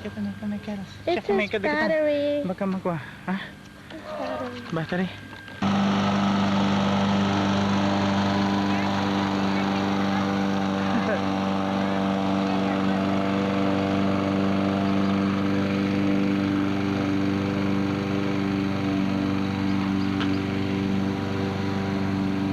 kita na may keras. It says battery. Baka magwa. Ha? Battery. Battery.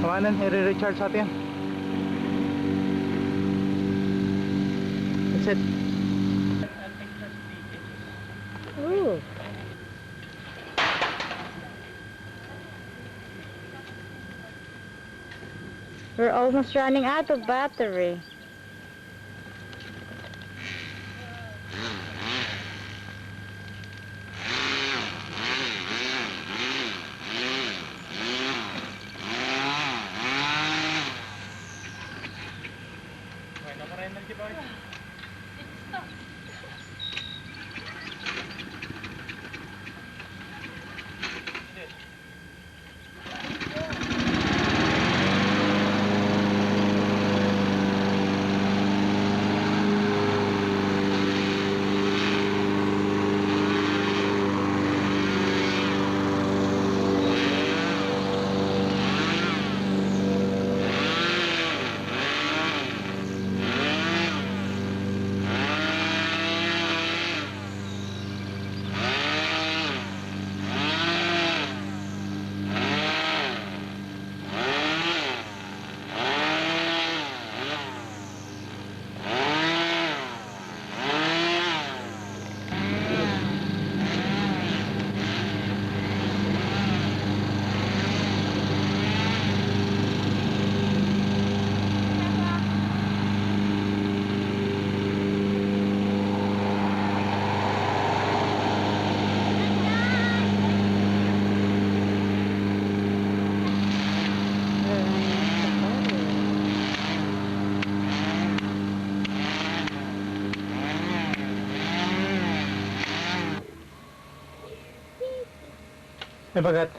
Kawanan, i-recharge natin. That's it. Ooh. We're almost running out of battery. May bagat.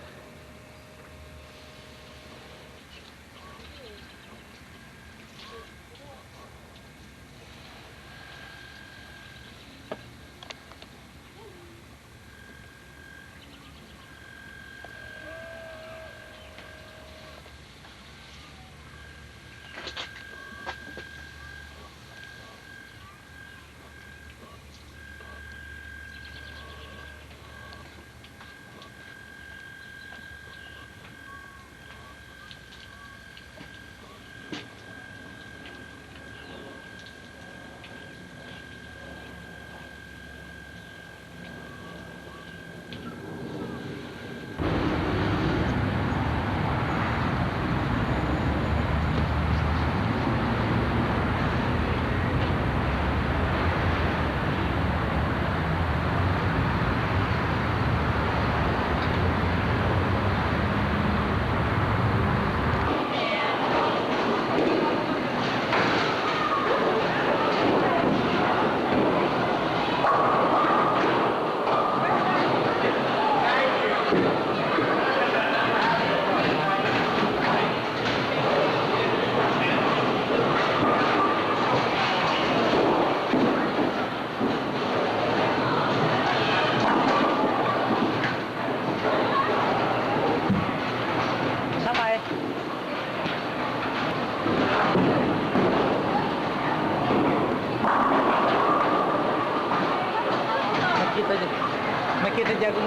Nakita dyan kung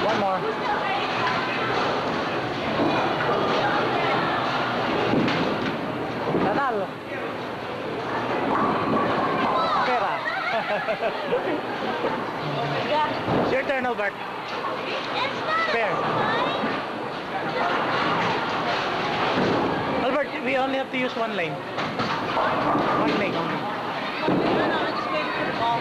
one more. Nanalo. Pera. It's your turn, Albert. Spare. Albert, we only have to use one lane. One lane only. No, I just waited for the ball.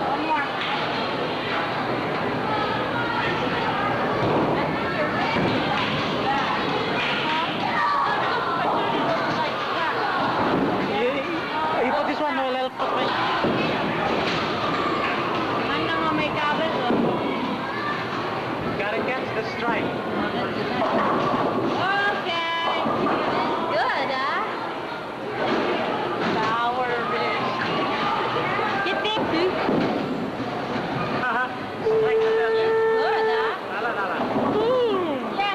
One more. You put this one against the stripe. Okay. Good, huh? Sour fish. You think? Like the best. Good, huh? La la la la. Yeah.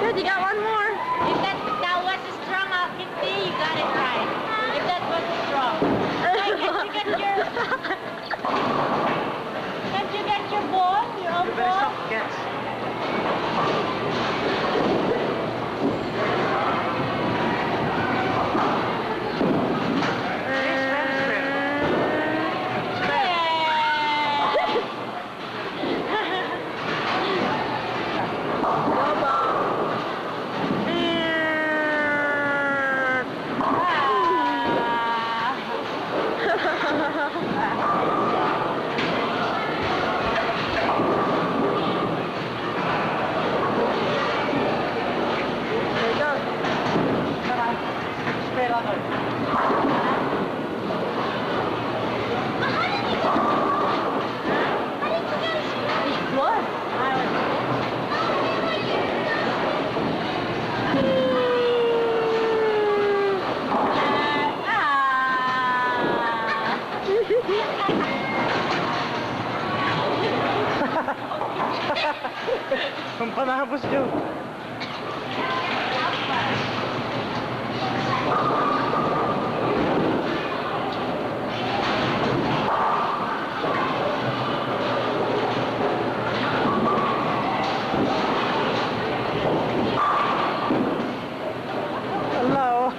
Good, you got one more. If that was strong, Kitty, you got it right. If that was strong. Can't you get your ball? Your own You better ball? stop against. There you go. Straight on it. Ang panabos nyo. Hello.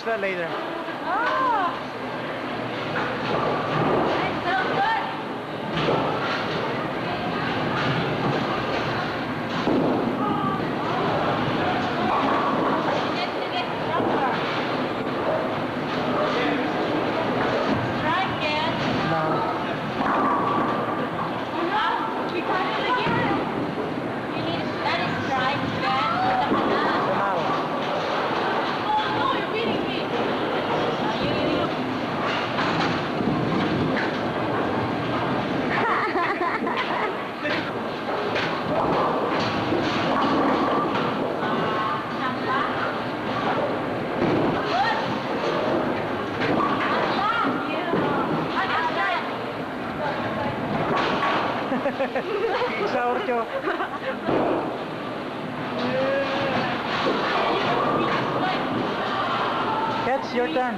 use that later. Oh! That's so good! You need to get stronger. Strike it. No. We got it again. You need to study strike again. Somehow. Oh no, you're beating me. You. Isa orcho. Catch, your turn.